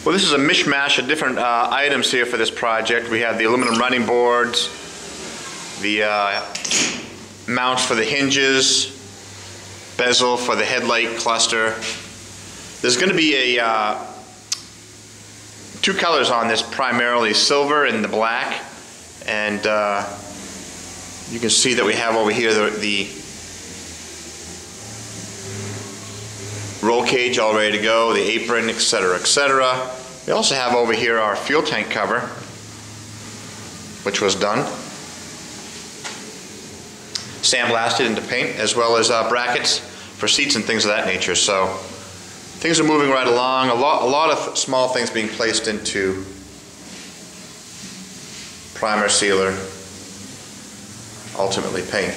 Well, this is a mishmash of different items here for this project. We have the aluminum running boards, the mounts for the hinges, bezel for the headlight cluster. There's going to be a two colors on this, primarily silver and the black, and you can see that we have over here the roll cage all ready to go, the apron, etc., etc. We also have over here our fuel tank cover, which was done, sandblasted into paint, as well as brackets for seats and things of that nature. So things are moving right along. A lot of small things being placed into primer, sealer, ultimately paint.